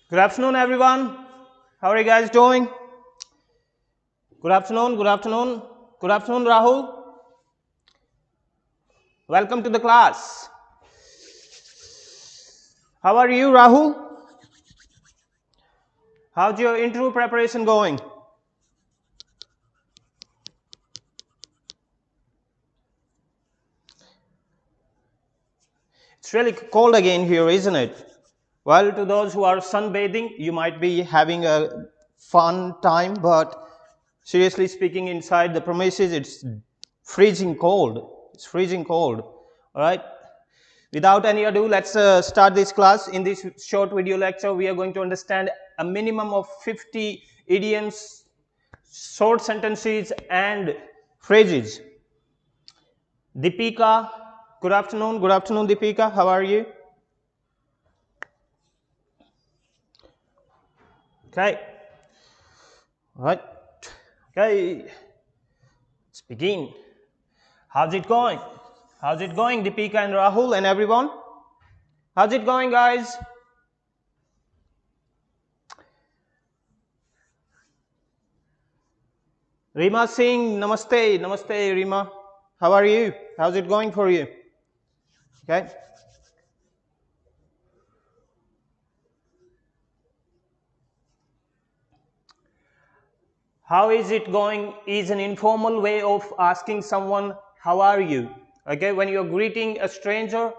Good afternoon, everyone. How are you guys doing? Good afternoon, good afternoon. Good afternoon, Rahul. Welcome to the class. How are you, Rahul? How's your interview preparation going? It's really cold again here, isn't it? Well, to those who are sunbathing, you might be having a fun time, but seriously speaking, inside the premises, it's freezing cold. It's freezing cold. All right. Without any ado, let's start this class. In this short video lecture, we are going to understand a minimum of 50 idioms, short sentences, and phrases. Deepika, good afternoon. Good afternoon, Deepika. How are you? Okay. All right. Okay. Let's begin. How's it going? How's it going, Deepika and Rahul and everyone? How's it going, guys? Rima Singh, namaste. Namaste, Rima. How are you? How's it going for you? Okay. How is it going is an informal way of asking someone, how are you? Okay, when you're greeting a stranger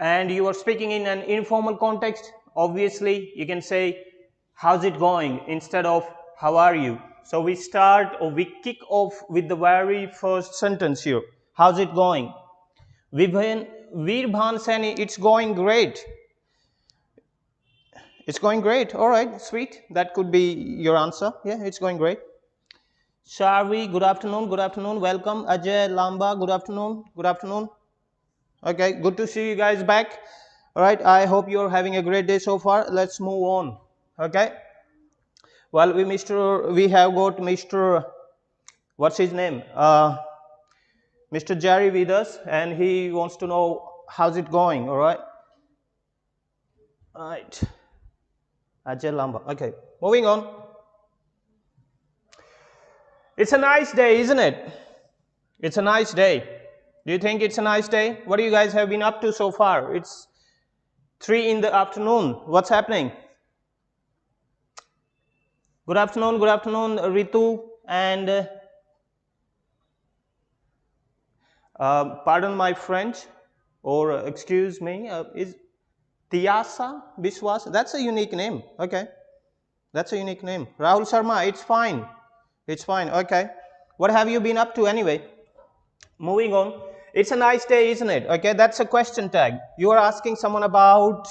and you are speaking in an informal context, obviously you can say, how's it going instead of how are you? So we start or we kick off with the very first sentence here. How's it going? Virbhan Sani, it's going great. It's going great. All right, sweet. That could be your answer. Yeah, it's going great. Sharvi, good afternoon. Good afternoon. Welcome. Ajay Lamba, good afternoon. Good afternoon. Okay, good to see you guys back. All right, I hope you're having a great day so far. Let's move on. Okay. Well, we have got Mr. What's his name? Mr. Jerry with us, and he wants to know how's it going. All right. All right. Ajay Lamba. Okay, moving on. It's a nice day, isn't it? It's a nice day. Do you think it's a nice day? What do you guys have been up to so far? It's 3 in the afternoon. What's happening? Good afternoon, Ritu, and pardon my French, or excuse me, is Tiyasa Biswas? That's a unique name. Okay, that's a unique name. Rahul Sharma, it's fine. It's fine. Okay, what have you been up to anyway? Moving on. It's a nice day, isn't it? Okay, that's a question tag. You are asking someone about,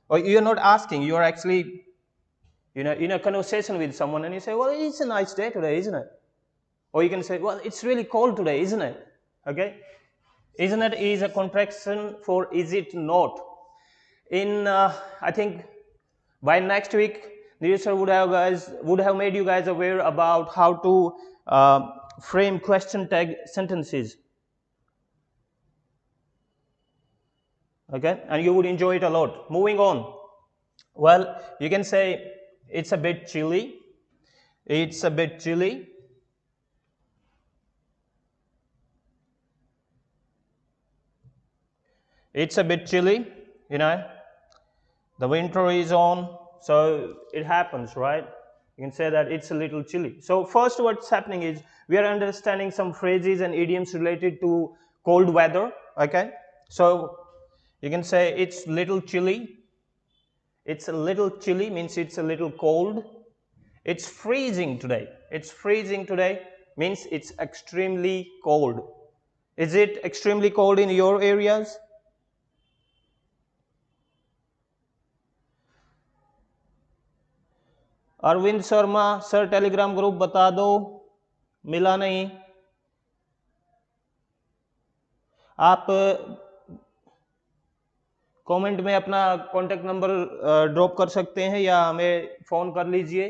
or you're not asking, you are actually, in a conversation with someone, and you say, well, it's a nice day today, isn't it? Or you can say, well, it's really cold today, isn't it? Okay, isn't it is a contraction for is it not. In I think by next week, the sir would have made you guys aware about how to frame question tag sentences. Okay, and you would enjoy it a lot. Moving on. Well, you can say it's a bit chilly. It's a bit chilly. It's a bit chilly, you know. The winter is on, so it happens, right? You can say that it's a little chilly. So first what's happening is we are understanding some phrases and idioms related to cold weather, okay? So you can say it's little chilly. It's a little chilly means it's a little cold. It's freezing today. It's freezing today means it's extremely cold. Is it extremely cold in your areas? Arvind Sharma sir Telegram group बता दो, मिला नहीं. आप comment में अपना contact number drop कर सकते हैं या हमें फ़ोन कर लीजिए.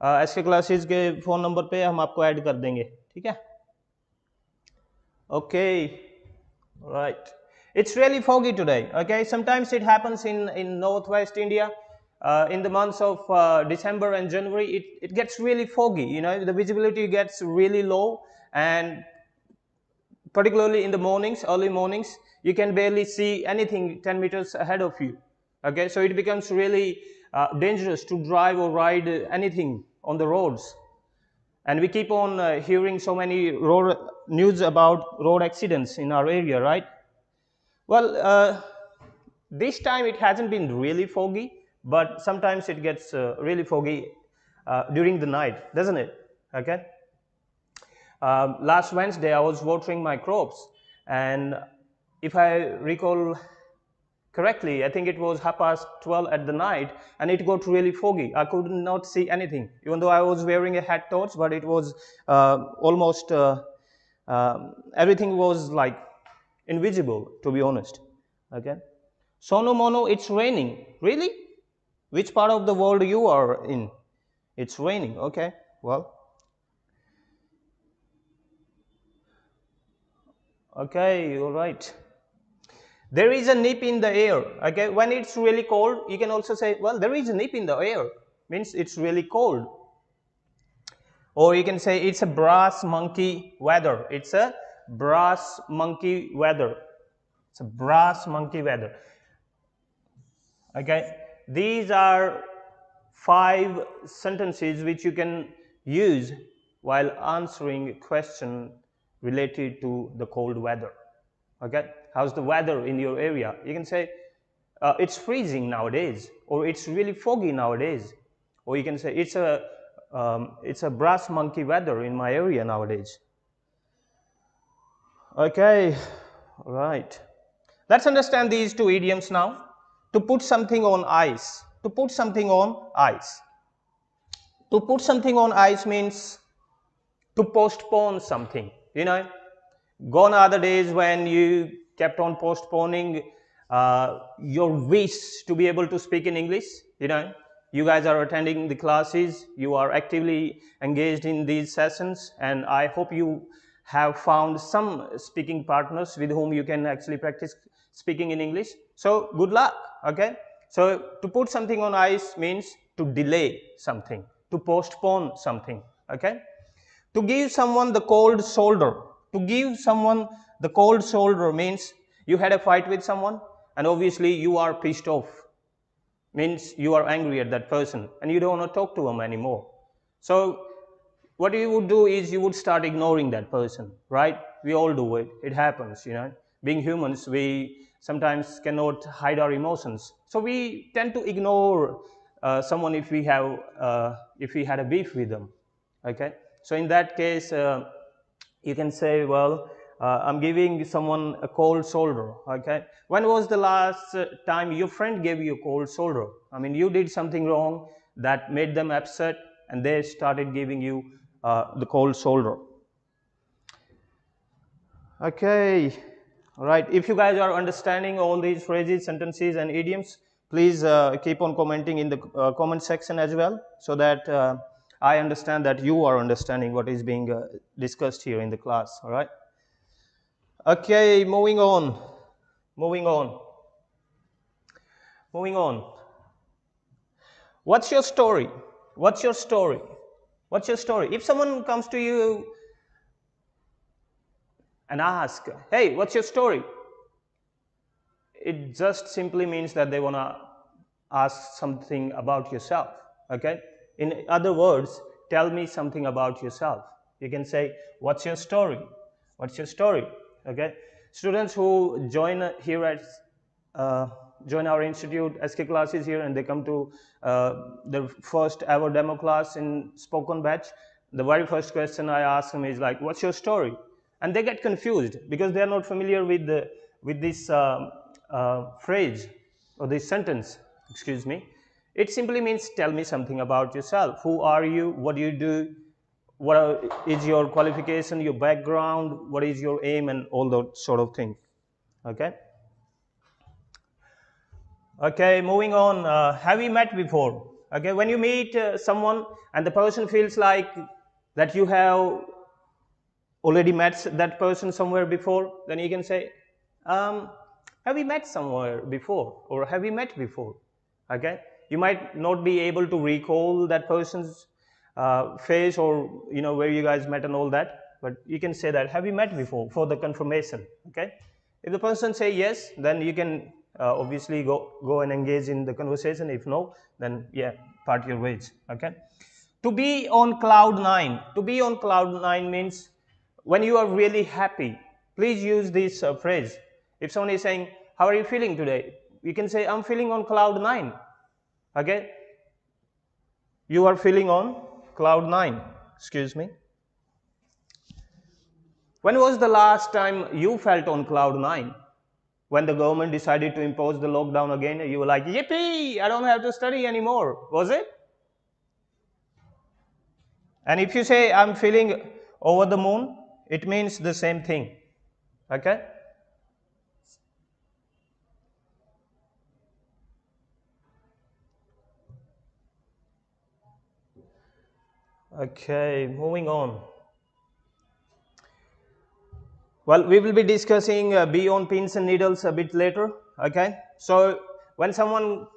एसके क्लासेस के फ़ोन नंबर पे हम आपको ऐड कर देंगे, ठीक है? Okay, right. It's really foggy today. Okay, sometimes it happens in northwest India. in the months of December and January, it gets really foggy. You know, the visibility gets really low, and particularly in the mornings, early mornings, you can barely see anything 10 meters ahead of you. Okay, so it becomes really dangerous to drive or ride anything on the roads. And we keep on hearing so many road news about road accidents in our area, right? Well, this time it hasn't been really foggy, but sometimes it gets really foggy during the night, doesn't it? Okay. Last Wednesday, I was watering my crops, and if I recall correctly, I think it was 12:30 at the night, and it got really foggy. I could not see anything, even though I was wearing a hat torch, but it was almost everything was like invisible, to be honest. Okay. Sono mono, it's raining. Really? Which part of the world you are in? It's raining. Okay. Well. Okay, you're right. There is a nip in the air. Okay, when it's really cold, you can also say, well, there is a nip in the air. Means it's really cold. Or you can say it's a brass monkey weather. It's a brass monkey weather. It's a brass monkey weather. Okay, these are 5 sentences which you can use while answering a question related to the cold weather. Okay, how's the weather in your area? You can say it's freezing nowadays, or it's really foggy nowadays, or you can say it's a brass monkey weather in my area nowadays. Okay, all right. Let's understand these 2 idioms now. To put something on ice. To put something on ice. To put something on ice means to postpone something. You know, gone are the days when you kept on postponing your wish to be able to speak in English. You know, you guys are attending the classes, you are actively engaged in these sessions, and I hope you have found some speaking partners with whom you can actually practice speaking in English. So good luck. Okay, so to put something on ice means to delay something, to postpone something. Okay, to give someone the cold shoulder. To give someone the cold shoulder means you had a fight with someone, and obviously you are pissed off. Means you are angry at that person and you don't want to talk to them anymore. So what you would do is you would start ignoring that person, right? We all do it. It happens, you know. Being humans, we sometimes cannot hide our emotions. So we tend to ignore someone if we had a beef with them. Okay. So in that case, you can say, well, I'm giving someone a cold shoulder. Okay. When was the last time your friend gave you a cold shoulder? I mean, you did something wrong that made them upset, and they started giving you the cold shoulder. Okay. All right. If you guys are understanding all these phrases, sentences, and idioms, please keep on commenting in the comment section as well, so that I understand that you are understanding what is being discussed here in the class. All right. Okay. Moving on. Moving on. Moving on. What's your story? What's your story? What's your story? If someone comes to you and asks, hey, what's your story? It just simply means that they want to ask something about yourself. Okay? In other words, tell me something about yourself. You can say, what's your story? What's your story? Okay? Students who join here at join our institute SK classes here, and they come to the first ever demo class in spoken batch, the very first question I ask them is like, what's your story? And they get confused because they are not familiar with this phrase or this sentence, excuse me. It simply means tell me something about yourself. Who are you? What do you do? What is your qualification, your background? What is your aim, and all that sort of thing. Okay. Okay, moving on. Have you met before? Okay, when you meet someone and the person feels like that you have already met that person somewhere before, then you can say, have we met somewhere before, or have we met before? Okay, You might not be able to recall that person's face, or where you guys met and all that, but you can say that, have you met before, for the confirmation. Okay, if the person say yes, then you can obviously go and engage in the conversation. If no, then yeah, part your ways. Okay, to be on cloud nine. To be on cloud nine means when you are really happy. Please use this phrase. If someone is saying, how are you feeling today? You can say, I'm feeling on cloud nine. Okay, you are feeling on cloud nine. Excuse me. When was the last time you felt on cloud nine? When the government decided to impose the lockdown again, you were like, yippee, I don't have to study anymore. Was it? And if you say, I'm feeling over the moon, it means the same thing. Okay? Okay, moving on. Well, we will be discussing beyond pins and needles a bit later. Okay? So, when someone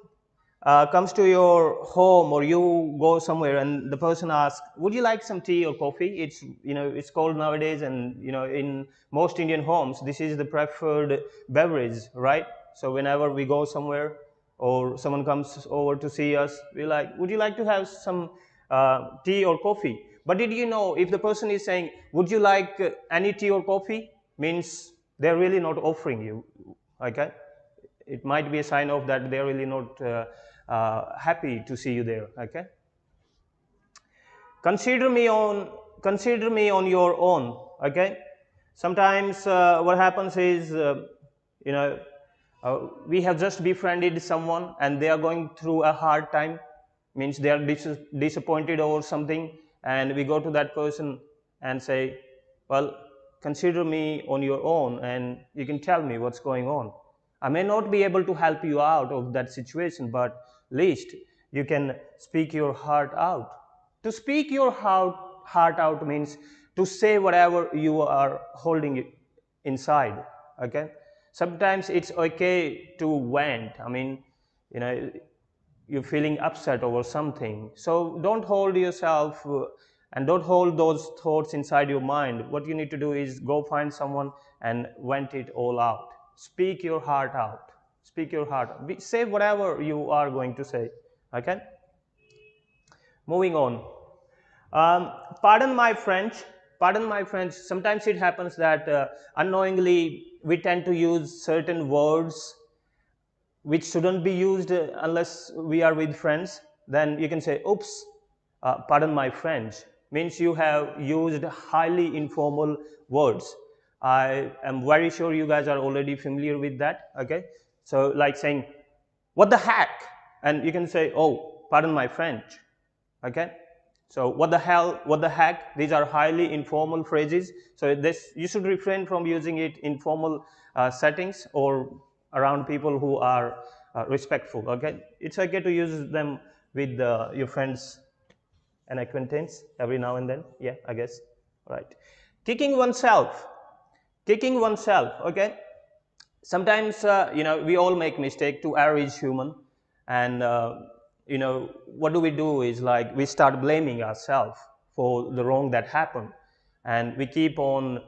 comes to your home, or you go somewhere and the person asks, would you like some tea or coffee? It's cold nowadays, and in most Indian homes this is the preferred beverage, right? So whenever we go somewhere or someone comes over to see us, we're like, would you like to have some tea or coffee? But did you know, if the person is saying, would you like any tea or coffee, means they're really not offering you. Okay, it might be a sign of that they're really not happy to see you there. Okay, consider me on your own. Okay, sometimes what happens is you know we have just befriended someone and they are going through a hard time, means they are disappointed over something, and we go to that person and say, well, consider me on your own and you can tell me what's going on. I may not be able to help you out of that situation, but least you can speak your heart out. To speak your heart out means to say whatever you are holding inside. Okay, sometimes it's okay to vent. I mean, you're feeling upset over something, so don't hold yourself and don't hold those thoughts inside your mind. What you need to do is go find someone and vent it all out. Speak your heart out. Speak your heart out. Say whatever you are going to say. Okay, moving on. Pardon my French. Pardon my French. Sometimes it happens that unknowingly we tend to use certain words which shouldn't be used unless we are with friends. Then you can say, oops, pardon my French, means you have used highly informal words. I am very sure you guys are already familiar with that. Okay, so like saying, what the heck? And you can say, oh, pardon my French. Okay, so what the hell, what the heck, these are highly informal phrases. So this, you should refrain from using it in formal settings or around people who are respectful. Okay, it's okay to use them with your friends and acquaintance every now and then. Yeah, I guess. Right. Kicking oneself. Kicking oneself. Okay, sometimes we all make mistake. To err is human, and what do? We do is like we start blaming ourselves for the wrong that happened, and we keep on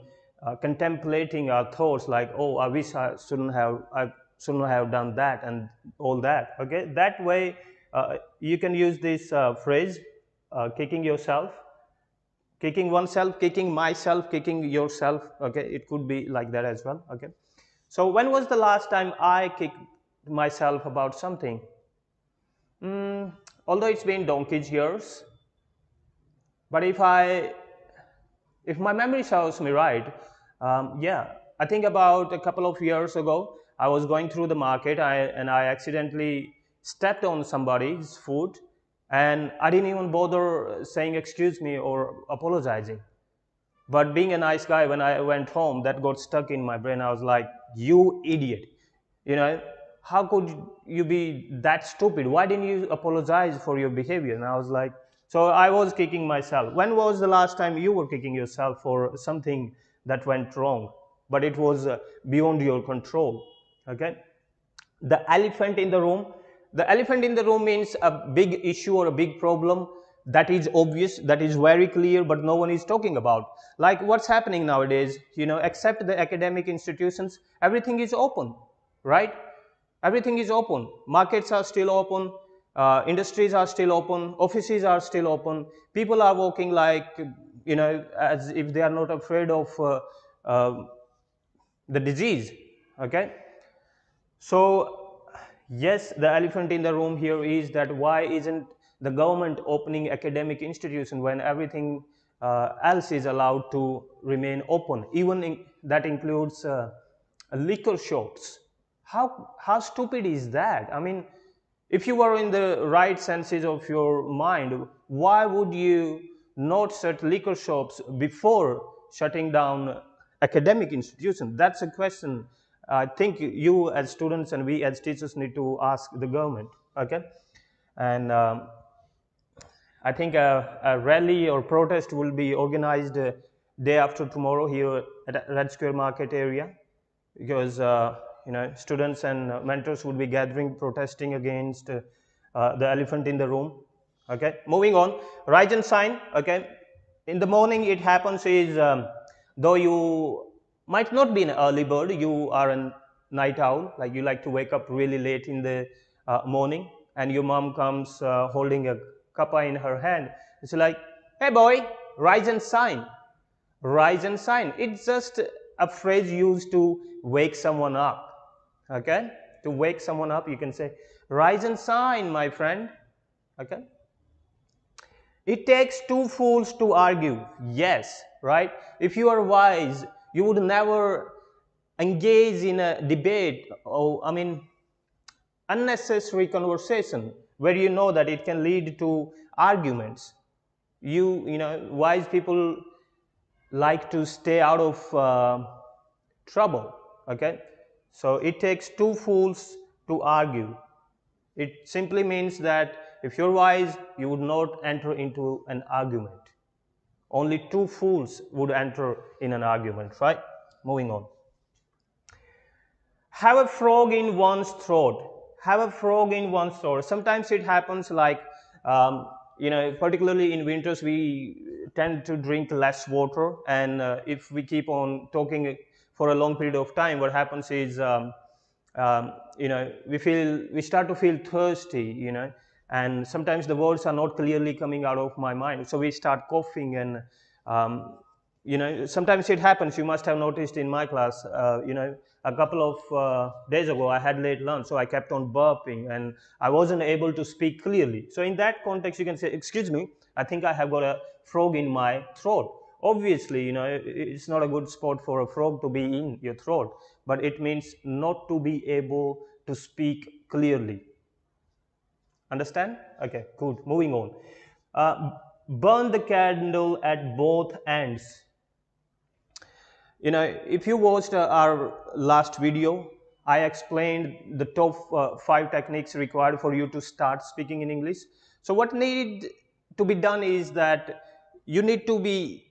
contemplating our thoughts like, oh, I wish I shouldn't have done that and all that. Okay, that way you can use this phrase, kicking yourself, kicking oneself, kicking myself, kicking yourself. Okay, it could be like that as well. Okay, so when was the last time I kicked myself about something? Although it's been donkey's years, but if my memory serves me right, yeah, I think about a couple of years ago, I was going through the market and I accidentally stepped on somebody's foot, and I didn't even bother saying excuse me or apologizing. But being a nice guy, when I went home, that got stuck in my brain. I was like, you idiot. You know, how could you be that stupid? Why didn't you apologize for your behavior? And I was like, so I was kicking myself. When was the last time you were kicking yourself for something that went wrong, but it was beyond your control? Okay. The elephant in the room. The elephant in the room means a big issue or a big problem that is obvious, that is very clear, but no one is talking about. Like what's happening nowadays, except the academic institutions, everything is open, right? Everything is open. Markets are still open. Industries are still open. Offices are still open. People are working like, as if they are not afraid of uh, the disease. Okay. So, yes, the elephant in the room here is that why isn't the government opening academic institution when everything else is allowed to remain open? Even that includes liquor shops. How stupid is that? I mean, if you were in the right senses of your mind, why would you not shut liquor shops before shutting down academic institutions? That's a question I think you as students and we as teachers need to ask the government. Okay, and I think a rally or protest will be organized day after tomorrow here at Red Square Market area, because students and mentors would be gathering, protesting against the elephant in the room. Okay, moving on. Rise and shine. Okay, in the morning it happens is though you might not be an early bird, you are a night owl, like you like to wake up really late in the morning, and your mom comes holding a cuppa in her hand. It's like, hey boy, rise and shine. Rise and shine. It's just a phrase used to wake someone up. Okay? To wake someone up, you can say, rise and shine, my friend. Okay? It takes two fools to argue. Yes, right? If you are wise, you would never engage in a debate or, unnecessary conversation where you know that it can lead to arguments. Wise people like to stay out of trouble. Okay, so it takes two fools to argue. It simply means that if you're wise, you would not enter into an argument. Only two fools would enter in an argument, right? Moving on. Have a frog in one's throat. Have a frog in one's throat. Sometimes it happens like, particularly in winters, we tend to drink less water. And if we keep on talking for a long period of time, what happens is, we start to feel thirsty, and sometimes the words are not clearly coming out of my mind. So we start coughing and, sometimes it happens. You must have noticed in my class, a couple of days ago, I had late lunch, so I kept on burping and I wasn't able to speak clearly. So in that context, you can say, excuse me, I think I have got a frog in my throat. Obviously, it's not a good spot for a frog to be in your throat, but it means not to be able to speak clearly. Understand? Okay, good. Moving on. Burn the candle at both ends. If you watched our last video, I explained the top 5 techniques required for you to start speaking in English. So what needed to be done is that you need to be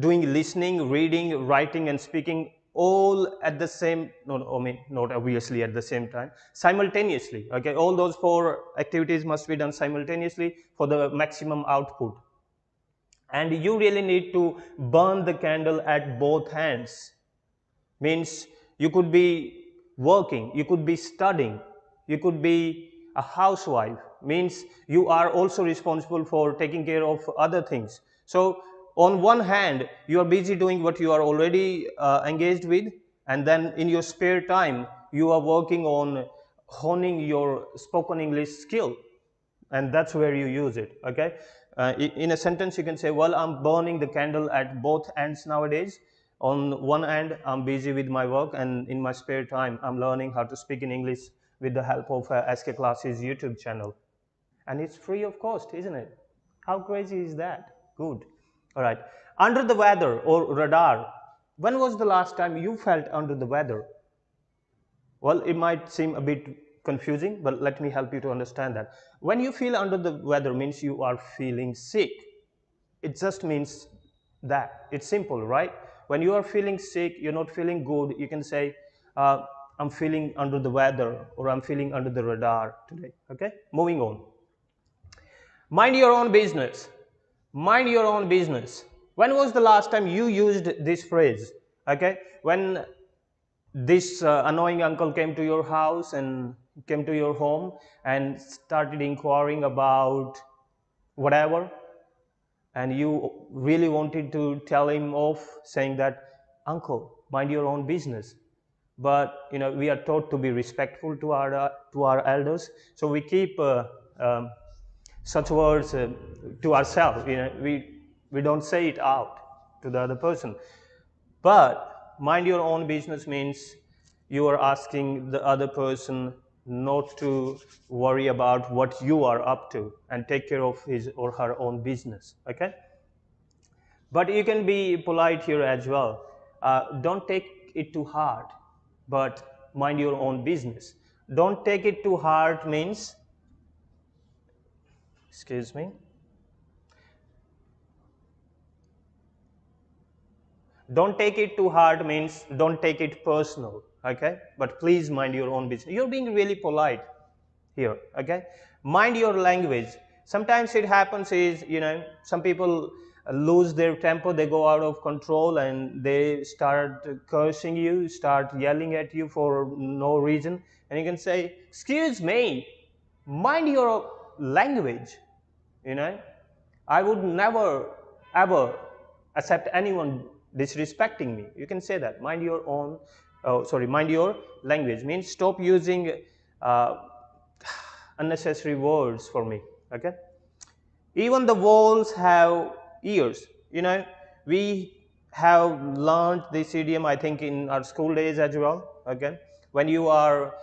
doing listening, reading, writing and speaking all at the same, not obviously at the same time, simultaneously. Okay, all those 4 activities must be done simultaneously for the maximum output. And you really need to burn the candle at both hands. Means you could be working, you could be studying, you could be a housewife. Means you are also responsible for taking care of other things. So on one hand, you are busy doing what you are already engaged with, and then in your spare time, you are working on honing your spoken English skill, and that's where you use it. Okay, in a sentence you can say, well, I'm burning the candle at both ends nowadays. On one end, I'm busy with my work, and in my spare time, I'm learning how to speak in English with the help of SK Classes YouTube channel. And it's free of cost, isn't it? How crazy is that? Good. All right. Under the weather or radar. When was the last time you felt under the weather? Well, it might seem a bit confusing, but let me help you to understand that. When you feel under the weather means you are feeling sick. It just means that. It's simple, right? When you are feeling sick, you're not feeling good, you can say, I'm feeling under the weather, or I'm feeling under the radar today. Okay, moving on. Mind your own business. Mind your own business. When was the last time you used this phrase? Okay, when this annoying uncle came to your house and came to your home and started inquiring about whatever, and you really wanted to tell him off, saying that, uncle, mind your own business. But we are taught to be respectful to our elders, so we keep um, such words to ourselves. We don't say it out to the other person. But mind your own business means you are asking the other person not to worry about what you are up to and take care of his or her own business. Okay? But you can be polite here as well. Don't take it too hard, but mind your own business. Don't take it too hard means, excuse me, don't take it too hard means don't take it personal, okay? But please mind your own business. You're being really polite here, okay? Mind your language. Sometimes it happens is, some people lose their temper, they go out of control and they start cursing you, start yelling at you for no reason. And you can say, excuse me, mind your language, I would never, ever accept anyone disrespecting me. You can say that. Mind your own, mind your language. Means stop using uh, unnecessary words for me. Okay? Even the walls have ears. We have learned this idiom, I think, in our school days as well. Okay? When you are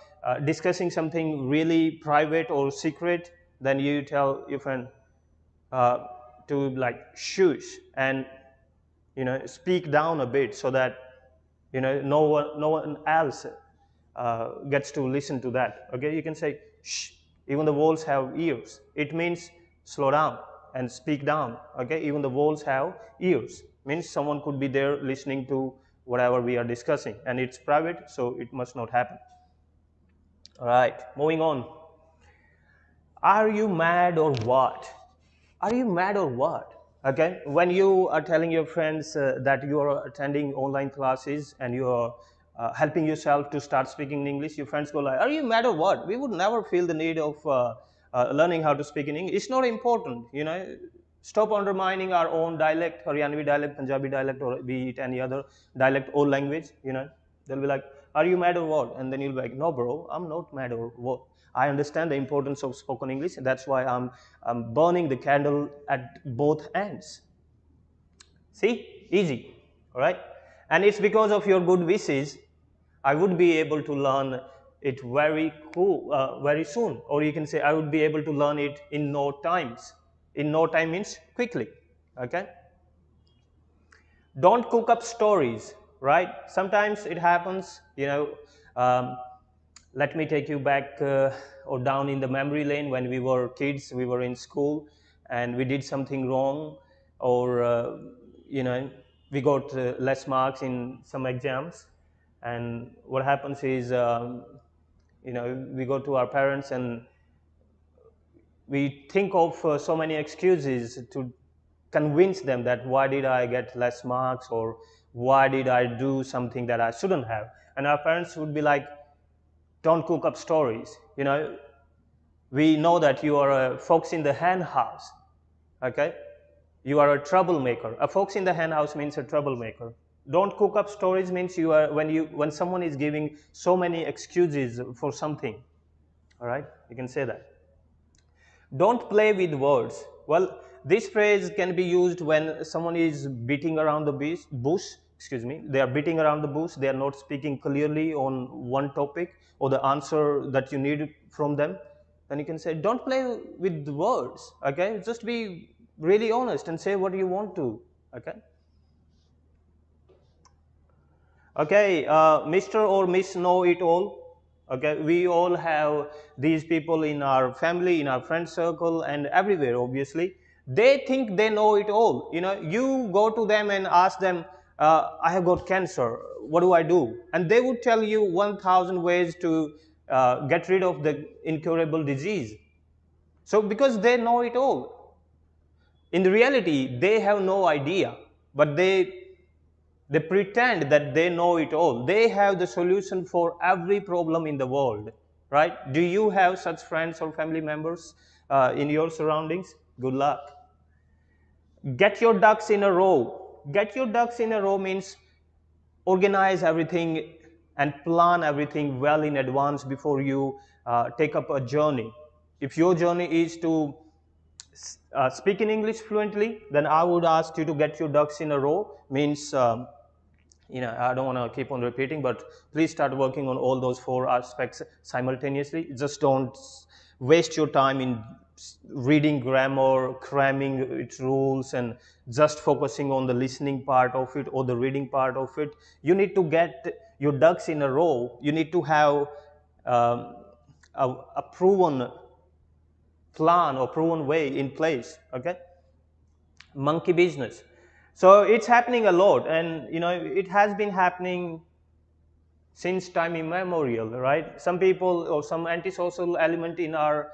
discussing something really private or secret, then you tell your friend, uh, to like shush and speak down a bit, so that no one else gets to listen to that. Okay, you can say shh. Even the walls have ears. It means slow down and speak down. Okay, even the walls have ears. Means someone could be there listening to whatever we are discussing, and it's private, so it must not happen. All right, moving on. Are you mad or what? Are you mad or what? Okay, when you are telling your friends that you are attending online classes and you are helping yourself to start speaking in English, your friends go like, are you mad or what? We would never feel the need of learning how to speak in English. It's not important, Stop undermining our own dialect, Haryanvi dialect, Punjabi dialect, or be it any other dialect or language, They'll be like, are you mad or what? And then you'll be like, no, bro, I'm not mad or what. I understand the importance of spoken English. That's why I'm burning the candle at both ends. See? Easy. All right? And it's because of your good wishes, I would be able to learn it very soon. Or you can say, I would be able to learn it in no times. In no time means quickly. Okay? Don't cook up stories, right? Sometimes it happens, let me take you back or down in the memory lane. When we were kids, we were in school and we did something wrong, or we got less marks in some exams, and what happens is we go to our parents and we think of so many excuses to convince them that why did I get less marks, or why did I do something that I shouldn't have. And our parents would be like, don't cook up stories. We know that you are a fox in the hen house. Okay? You are a troublemaker. A fox in the hen house means a troublemaker. Don't cook up stories means you are when someone is giving so many excuses for something. All right? You can say that. Don't play with words. Well, this phrase can be used when someone is beating around the bush. Excuse me. They are beating around the bush. They are not speaking clearly on one topic or the answer that you need from them. Then you can say, don't play with the words. Okay, just be really honest and say what you want to. Okay. Okay, Mr. or Miss Know It All. Okay, we all have these people in our family, in our friend circle, and everywhere. Obviously, they think they know it all. You go to them and ask them, I have got cancer. What do I do? And they would tell you 1,000 ways to get rid of the incurable disease. So because they know it all. In reality, they have no idea, but they pretend that they know it all. They have the solution for every problem in the world, right? Do you have such friends or family members in your surroundings? Good luck. Get your ducks in a row. Get your ducks in a row means organize everything and plan everything well in advance before you take up a journey. If your journey is to speak in English fluently, then I would ask you to get your ducks in a row. Means I don't want to keep on repeating, but please start working on all those four aspects simultaneously. Just don't waste your time in reading grammar, cramming its rules, and just focusing on the listening part of it or the reading part of it. You need to get your ducks in a row. You need to have um, a proven plan or proven way in place. Okay, monkey business. So it's happening a lot, and it has been happening since time immemorial, right? Some people or some antisocial elements in our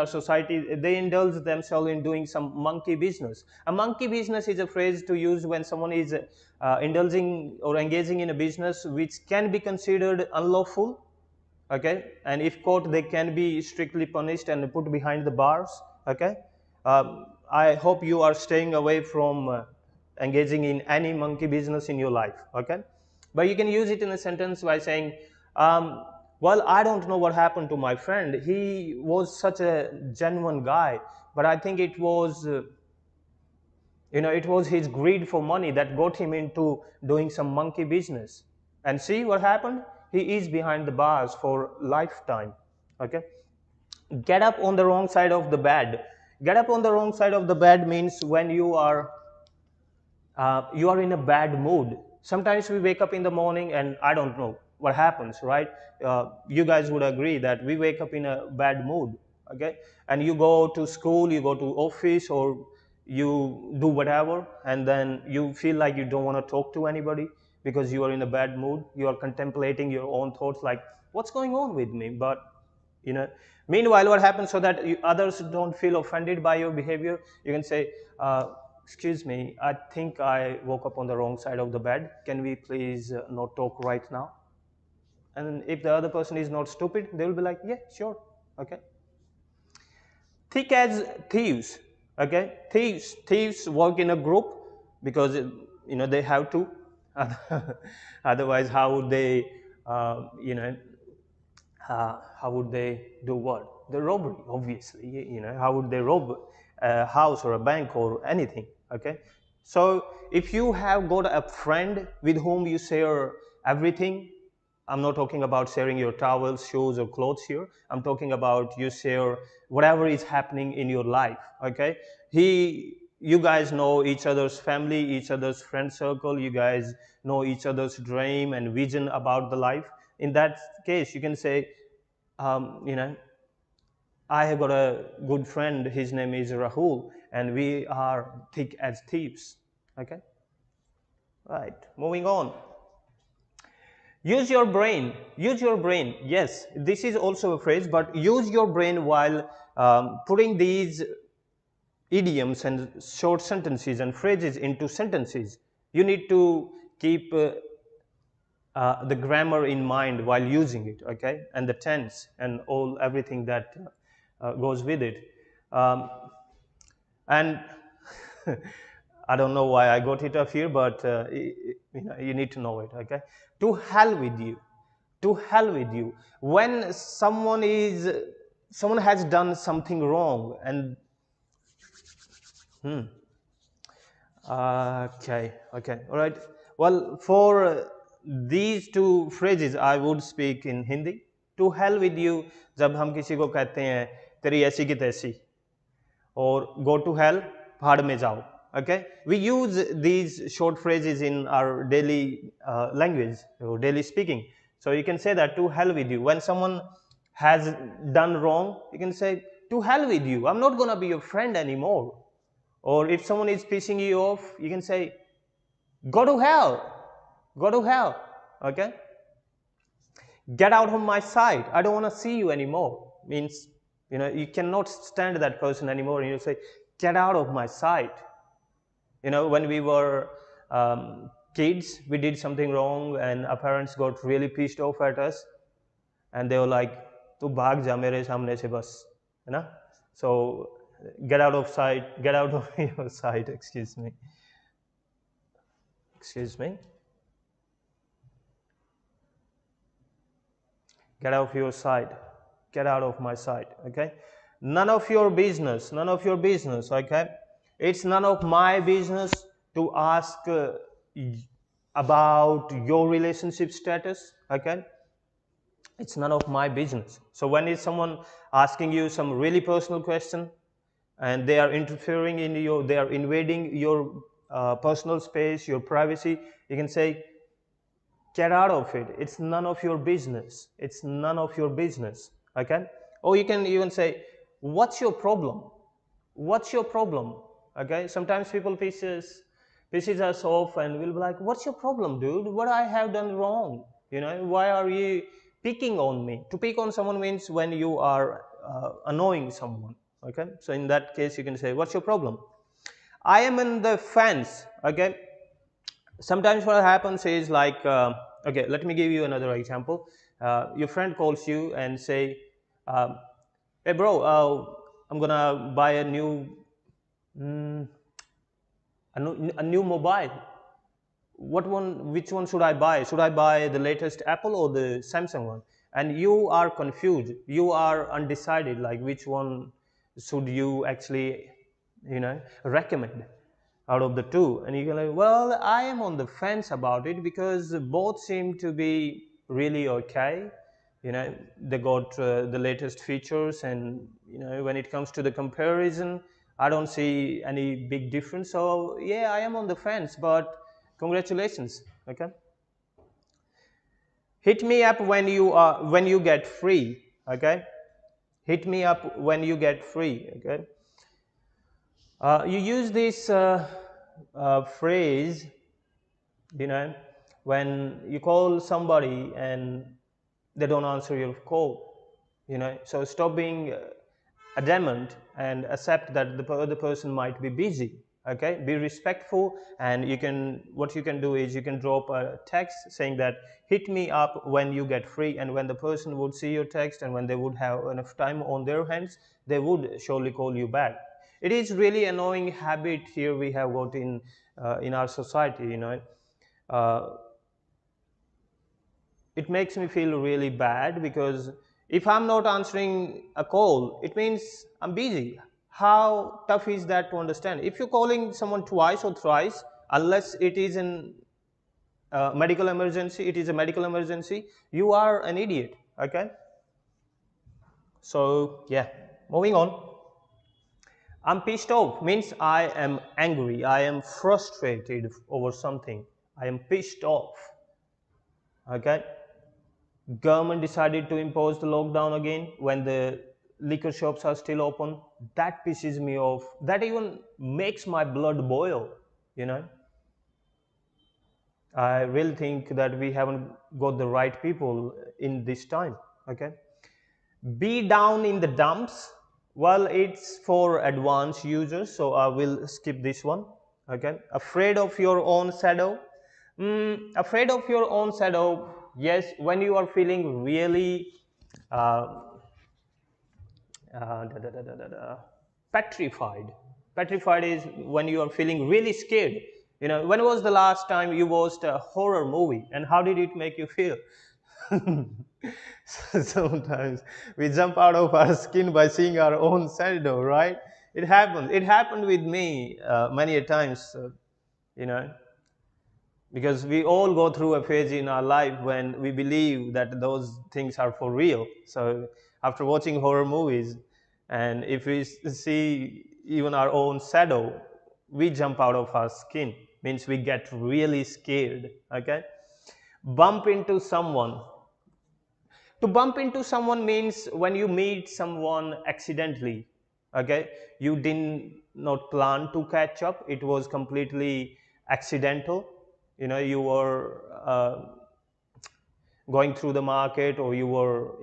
society, they indulge themselves in doing some monkey business. A monkey business is a phrase to use when someone is indulging or engaging in a business which can be considered unlawful. Okay, and if caught, they can be strictly punished and put behind the bars. Okay, I hope you are staying away from engaging in any monkey business in your life. Okay, but you can use it in a sentence by saying, well, I don't know what happened to my friend. He was such a genuine guy, but I think it was it was his greed for money that got him into doing some monkey business. And see what happened? He is behind the bars for lifetime. Okay? Get up on the wrong side of the bed. Get up on the wrong side of the bed means when you are in a bad mood. Sometimes we wake up in the morning and I don't know what happens, right? You guys would agree that we wake up in a bad mood, okay? And you go to school, you go to office, or you do whatever, and then you feel like you don't want to talk to anybody because you are in a bad mood. You are contemplating your own thoughts, like, what's going on with me? But you know meanwhile, what happens, so that others don't feel offended by your behavior, you can say, excuse me, I think I woke up on the wrong side of the bed. Can we please not talk right now? And if the other person is not stupid, they will be like, yeah, sure. Okay. Thick as thieves. Okay. Thieves work in a group because they have to. Otherwise, how would they how would they do what? The robbery, obviously. How would they rob a house or a bank or anything? Okay. So if you have got a friend with whom you share everything, I'm not talking about sharing your towels, shoes, or clothes here. I'm talking about you share whatever is happening in your life. Okay. You guys know each other's family, each other's friend circle. You guys know each other's dream and vision about the life. In that case, you can say, I have got a good friend, his name is Rahul, and we are thick as thieves. Okay? Right, moving on. Use your brain. Use your brain. Yes, this is also a phrase, but use your brain while putting these idioms and short sentences and phrases into sentences. You need to keep the grammar in mind while using it, okay, and the tense and everything that goes with it. And I don't know why I got it up here, but you need to know it, okay. To hell with you. To hell with you. When someone has done something wrong and okay, all right. Well, for these two phrases, I would speak in Hindi. To hell with you, जब हम किसी को कहते हैं तेरी ऐसी की तैसी, or go to hell, भाड़ में जाओ. Okay, we use these short phrases in our daily language or daily speaking. So you can say that, to hell with you. When someone has done wrong, you can say, to hell with you. I'm not going to be your friend anymore. Or if someone is pissing you off, you can say, Go to hell. Go to hell. Okay? Get out of my sight. I don't want to see you anymore. Means, you cannot stand that person anymore, and you say, get out of my sight. When we were kids, we did something wrong, and our parents got really pissed off at us, and they were like, "Tu bhag ja mere samne se bas," So get out of sight. Get out of your sight. Excuse me. Excuse me. Get out of your sight. Get out of my sight. Okay. None of your business. None of your business. Okay. It's none of my business to ask about your relationship status. Okay. It's none of my business. So when is someone asking you some really personal question, and they are interfering in they are invading your personal space, your privacy, you can say, get out of it. It's none of your business. It's none of your business. Okay. Or you can even say, what's your problem? What's your problem? Okay. Sometimes people pisses us off, and we'll be like, what's your problem, dude? What I have done wrong? Why are you picking on me? To pick on someone means when you are annoying someone. Okay. So in that case, you can say, what's your problem? I am in the fence. Okay. Sometimes what happens is like, okay, let me give you another example. Your friend calls you and say, hey bro, I'm gonna buy a new mobile. Which one should I buy? Should I buy the latest Apple or the Samsung one? And you are confused. You are undecided, like which one should you actually, recommend out of the two. And you can like, well, I am on the fence about it because both seem to be really okay. They got the latest features, and when it comes to the comparison, I don't see any big difference. So yeah, I am on the fence, but congratulations. Okay. Hit me up when you get free. Okay. Hit me up when you get free. Okay. You use this phrase, when you call somebody and they don't answer your call. So stop being adamant and accept that the other person might be busy. Okay, be respectful, and what you can do is you can drop a text saying that hit me up when you get free, and when the person would see your text and when they would have enough time on their hands, they would surely call you back. It is really annoying habit here we have got in our society. It makes me feel really bad, because if I'm not answering a call, it means I'm busy. How tough is that to understand? If you're calling someone twice or thrice, unless it is in medical emergency, it is a medical emergency, you are an idiot. Okay. So yeah, moving on. I'm pissed off means I am angry, I am frustrated over something. I am pissed off. Okay. Government decided to impose the lockdown again when the liquor shops are still open. That pisses me off. That even makes my blood boil. I really think that we haven't got the right people in this time. Okay. Be down in the dumps. Well, it's for advanced users, so I will skip this one. Okay. Afraid of your own shadow. Afraid of your own shadow. Yes, when you are feeling really uh, petrified. Petrified is when you are feeling really scared. When was the last time you watched a horror movie, and how did it make you feel? Sometimes we jump out of our skin by seeing our own shadow, right? It happens. It happened with me many a times, you know, because we all go through a phase in our life when we believe that those things are for real. So after watching horror movies, and if we see even our own shadow, we jump out of our skin. Means we get really scared. Okay. Bump into someone. To bump into someone means when you meet someone accidentally. Okay, you did not plan to catch up, it was completely accidental. You were going through the market, or you were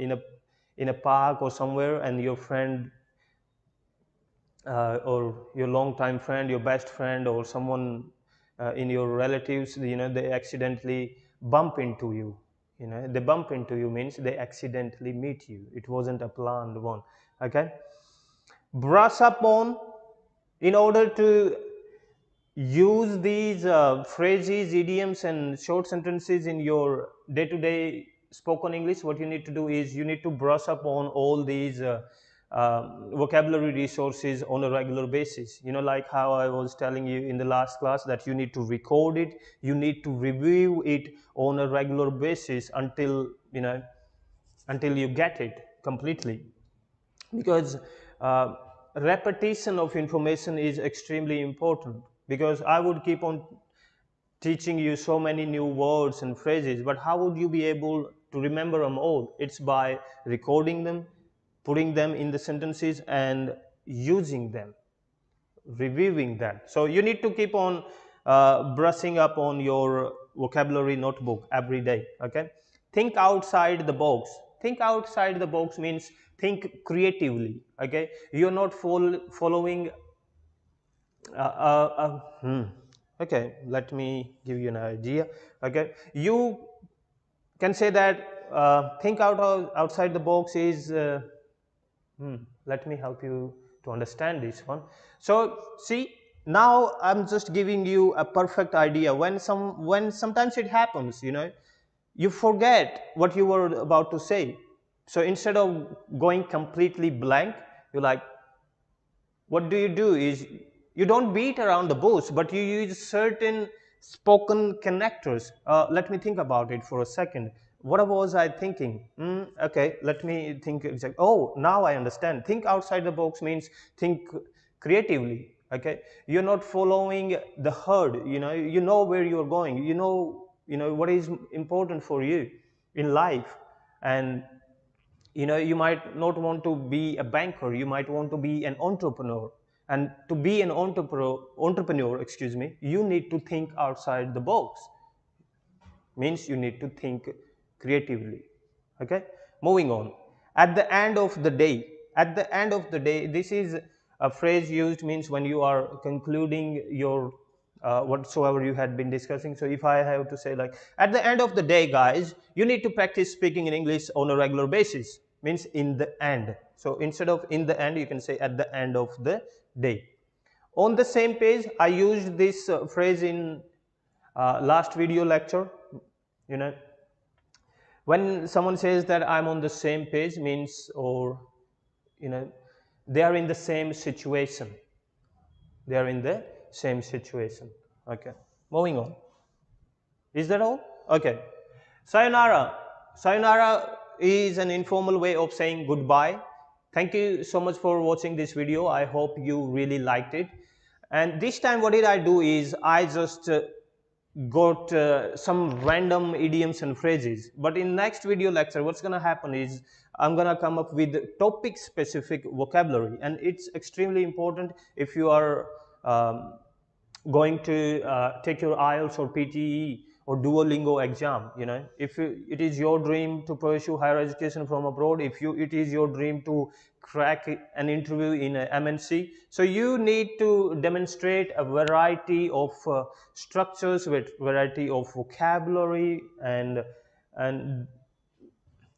in a park or somewhere, and your friend or your longtime friend, your best friend, or someone in your relatives, they accidentally bump into you. They bump into you means they accidentally meet you. It wasn't a planned one. Okay, brush up on, in order to use these phrases, idioms, and short sentences in your day-to-day spoken English. What you need to do is you need to brush up on all these vocabulary resources on a regular basis. Like how I was telling you in the last class, that you need to record it, you need to review it on a regular basis until you get it completely, because repetition of information is extremely important. Because I would keep on teaching you so many new words and phrases, but how would you be able to remember them all? It's by recording them, putting them in the sentences, and using them, reviewing that. So you need to keep on brushing up on your vocabulary notebook every day. Okay, think outside the box. Think outside the box means think creatively. Okay, you're not following okay, let me give you an idea. Okay, you can say that think outside the box is let me help you to understand this one. So see, now I'm just giving you a perfect idea. When sometimes it happens, you forget what you were about to say. So instead of going completely blank, you're like, what do is you don't beat around the bush, but you use certain spoken connectors. Let me think about it for a second. What was I thinking? Okay, let me think exactly. Oh, now I understand. Think outside the box means think creatively. Okay, you're not following the herd. You know where you're going. You know what is important for you in life. And you might not want to be a banker, you might want to be an entrepreneur. And to be an entrepreneur, excuse me, you need to think outside the box. Means you need to think creatively. Okay, moving on. At the end of the day, this is a phrase used, means when you are concluding your whatsoever you had been discussing. So if I have to say, like, at the end of the day, guys, you need to practice speaking in English on a regular basis, means in the end. So instead of in the end, you can say at the end of the day. On the same page, I used this phrase in last video lecture. you know when someone says that I'm on the same page, means, or you know they are in the same situation. Okay, moving on. Is that all? Okay. Sayonara. Sayonara is an informal way of saying goodbye. Thank you so much for watching this video. I hope you really liked it. And this time what did I do is I just got some random idioms and phrases. But in next video lecture, what's going to happen is I'm going to come up with topic specific vocabulary. And it's extremely important if you are going to take your IELTS or PTE or Duolingo exam. If it is your dream to pursue higher education from abroad, if it is your dream to crack an interview in a MNC, so you need to demonstrate a variety of structures with variety of vocabulary, and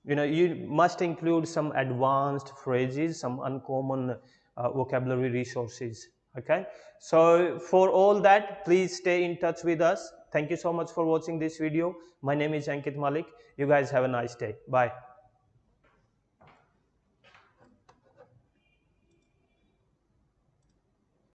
you must include some advanced phrases, some uncommon vocabulary resources. Okay, so for all that, please stay in touch with us. Thank you so much for watching this video. My name is Ankit Malik. You guys have a nice day. Bye.